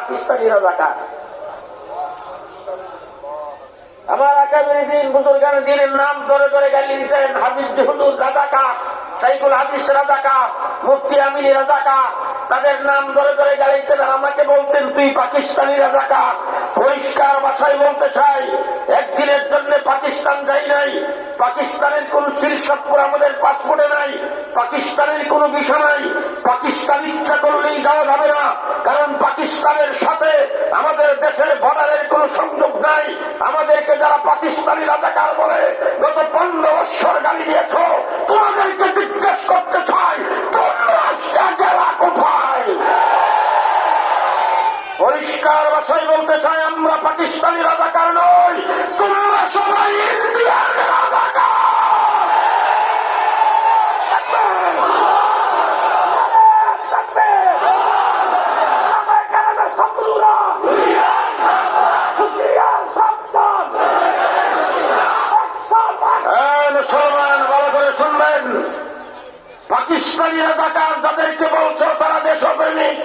পাকিস্তানি রাজাকার। আমার আকাবির দিন বুজুর্গান দিনের নাম ধরে ধরে গালি দিতেন। হাফিজ হুজুর রাজাকার, শাইখুল হাদিস রাজাকার, মুফতি আমিনী রাজাকার, তাদের নাম ধরে ধরে গালিতেন। আর আমাকে বলতেন তুই পাকিস্তানি রাজাকার। পরিষ্কার ভাষায় বলতে চাই, একদিনের জন্য পাকিস্তান যাই নাই। পাকিস্তানের কোন শীর্ষপুর আমাদের পাসপোর্টে নাই, পাকিস্তানের কোন বিষয় নাই। পাকিস্তান ইচ্ছা করলেই যাওয়া যাবে না, কারণ পাকিস্তানের সাথে আমাদের দেশের বর্ডারের কোন সংযোগ নাই। আমাদেরকে যারা পাকিস্তানি রাজাকার বলে গত 15 বছর গালি দিয়েছ, তোমাদেরকে জিজ্ঞেস করতে চাই তোমরা গেলা কোথায়? পরিষ্কার ভাষায় বলতে চাই, আমরা পাকিস্তানি রাজাকার নই, তোমরা সবাই ইন্ডিয়ান রাজাকার। মুসলমান ভালো করে শুনবেন, পাকিস্তানি রাজাকার যাদেরকে বলছো তারা দেশপ্রেমিক।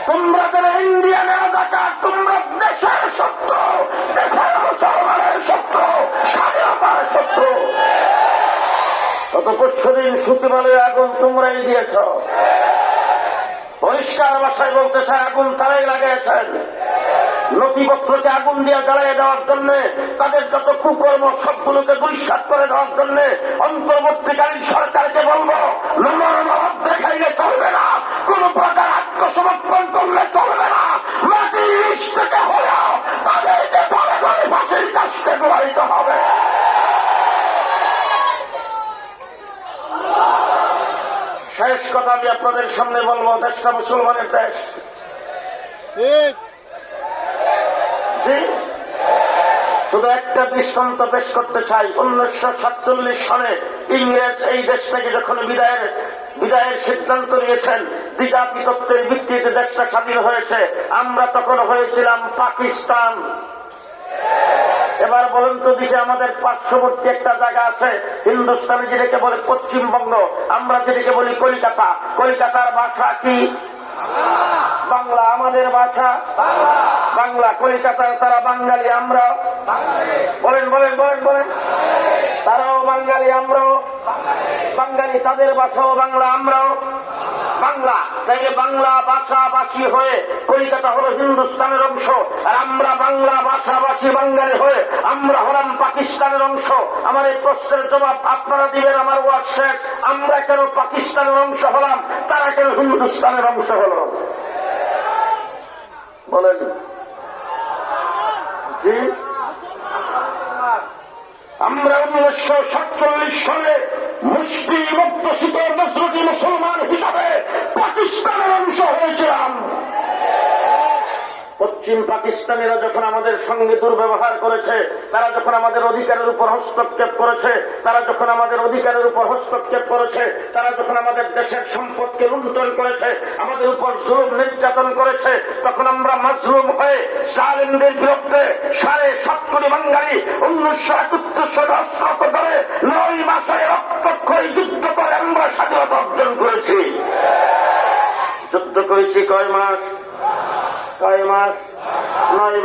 তোমরা যারা ইন্ডিয়ান রাজাকার, তোমরা দেশের শত্রু, দেশের মুসলমানের শত্রু, স্বাধীনতার শত্রু। গত 25 দিন সচিবালয়ে আগুন তোমরাই দিয়েছ। পরিষ্কার ভাষায় বলতে চাই, আগুন তারাই লাগিয়েছেন। নথিপত্রকে আগুন দিয়ে জ্বালিয়ে দেওয়ার জন্য, তাদের যত কুকর্ম সবগুলোকে বহিষ্কার করে দেওয়ার জন্য অন্তর্বর্তীকালীন সরকারকে বলবো, নমরমত দেখাইলে চলবে না, কোন প্রকার আত্মসমর্পণ করলে চলবে না। মাটির নিচ থেকে হলেও তাদেরকে ধরে ধরে ফাঁসির কাজকে প্রবাহিত হবে। শেষ কথা আমি আপনাদের সামনে বলবো, দেশটা মুসলমানের দেশ। শুধু একটা দৃষ্টান্ত পেশ করতে চাই। 1947 সালে ইংরেজ এই দেশ থেকে যখন বিদায়ের সিদ্ধান্ত নিয়েছেন, দ্বিজাতি তত্ত্বের ভিত্তিতে দেশটা স্বাধীন হয়েছে, আমরা তখন হয়েছিলাম পাকিস্তান। এবার বলুন তো দিকে, আমাদের পার্শ্ববর্তী একটা জায়গা আছে হিন্দুস্তানে, যেটাকে বলে পশ্চিমবঙ্গ, আমরা যেটাকে বলি কলকাতা। কলকাতার ভাষা কি? বাংলা। আমাদের ভাষা বাংলা। কলকাতায় তারা বাঙালি, আমরা বলেন বলেন বলেন বলেন তারাও বাঙালি, আমরাও বাঙালি। তাদের ভাষাও বাংলা, আমরাও বাংলা। তাই বাংলা ভাষাভাষী হয়ে কলকাতা হলো হিন্দুস্তানের অংশ, আর আমরা বাংলা ভাষাভাষী বাঙালি হয়ে আমরা হলাম পাকিস্তানের অংশ। আমার এই প্রশ্নের জবাব আপনারা দিবেন, আমার ওয়াজ শেষ। আমরা কেন পাকিস্তানের অংশ হলাম, তারা কেন হিন্দুস্তানের অংশ হল? বলেন। জি, আমরা 1947 সালে মুসলিম অধ্যুষিত নজরুলি মুসলমান হিসাবে পাকিস্তানের অংশ হয়েছিলাম। পশ্চিম পাকিস্তানিরা যখন আমাদের সঙ্গে দুর্ব্যবহার করেছে, তারা যখন আমাদের অধিকারের উপর হস্তক্ষেপ করেছে, তারা যখন আমাদের অধিকারের উপর হস্তক্ষেপ করেছে, তারা যখন আমাদের দেশের সম্পদকে লুণ্ঠন করেছে, আমাদের উপর জুলুম নির্যাতন করেছে, তখন আমরা মাজলুম হয়ে জালিমদের বিরুদ্ধে 7.5 কোটি বাঙালি 1971 সালে অস্ত্র ধরে 9 মাসে রক্তক্ষয়ী যুদ্ধ করে আমরা স্বাধীনতা অর্জন করেছি। যুদ্ধ করেছি কয় মাস? 9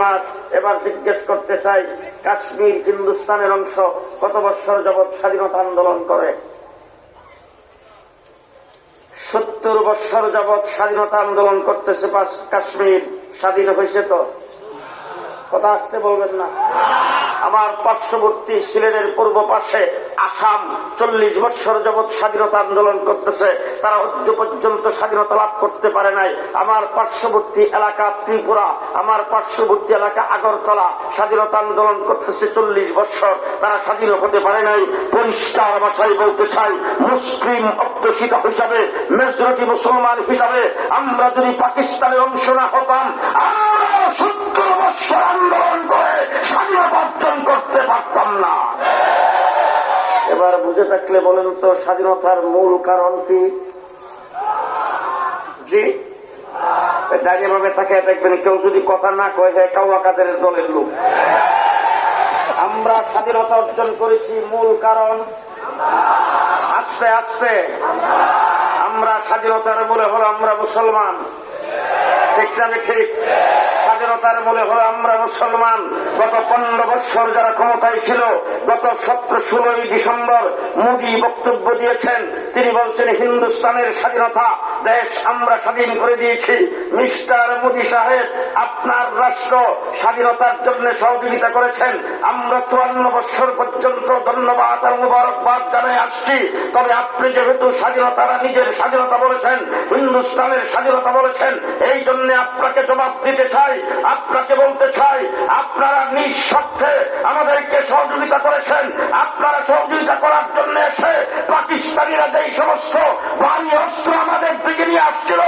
মাস। এবার জিজ্ঞেস করতে চাই, কাশ্মীর হিন্দুস্তানের অংশ কত বছর যাবৎ স্বাধীনতা আন্দোলন করে? 70 বছর যাবৎ স্বাধীনতা আন্দোলন করতেছে কাশ্মীর। স্বাধীন হয়েছে তো? কথা আসতে বলবেন না। আমার পার্শ্ববর্তী সিলেটের পূর্ব পাশে আসাম 40 বছর যাবৎ স্বাধীনতা আন্দোলন করতেছে, তারা অদ্য পর্যন্ত স্বাধীনতা লাভ করতে পারে নাই। আমার পার্শ্ববর্তী এলাকা ত্রিপুরা, আমার পার্শ্ববর্তী এলাকা আগরতলা স্বাধীনতা আন্দোলন করতেছে 40 বছর, তারা স্বাধীন হতে পারে নাই। পরিষ্কার ভাষায় বলতে চাই, মুসলিম অধ্যুষিত হিসাবে, মেজরিটি মুসলমান হিসাবে আমরা যদি পাকিস্তানের অংশ না হতাম, আমরা 70 বছর আন্দোলন করে স্বাধীনতা অর্জন করতে পারতাম না। এবার বুঝে থাকলে বলেন তো, স্বাধীনতার মূল কারণ কি? জি, দাঁড়িয়ে ভাবে তাকে দেখবেন, কেউ যদি কথা না কয়ে যায় কাউয়া কাদের দলের লোক। আমরা স্বাধীনতা অর্জন করেছি, মূল কারণ আস্তে আস্তে আমরা স্বাধীনতার বলে হলো আমরা মুসলমান। ঠিক না ঠিক? স্বাধীনতার মূলে হলো আমরা মুসলমান। গত 15 বছর যারা ক্ষমতায় ছিল, গত 16ই ডিসেম্বর মোদী বক্তব্য দিয়েছেন, তিনি বলছেন হিন্দুস্তানের স্বাধীনতা, দেশ আমরা স্বাধীন করে দিয়েছি। মিস্টার মোদী সাহেব, আপনার রাষ্ট্র স্বাধীনতার জন্য সহযোগিতা করেছেন, আমরা 54 বছর পর্যন্ত ধন্যবাদ আর মুবারকবাদ জানাই আসছি। তবে আপনি যেহেতু স্বাধীনতারা নিজের স্বাধীনতা বলেছেন, হিন্দুস্তানের স্বাধীনতা বলেছেন, এই জন্য আপনাকে জবাব দিতে চাই, আপনাকে বলতে চাই, আপনারা নিঃস্বার্থে আমাদেরকে সহযোগিতা করেছেন। আপনারা সহযোগিতা করার জন্য এসে পাকিস্তানিরা যেই সমস্ত ভারী অস্ত্র আমাদের দিকে নিয়ে আসছিল,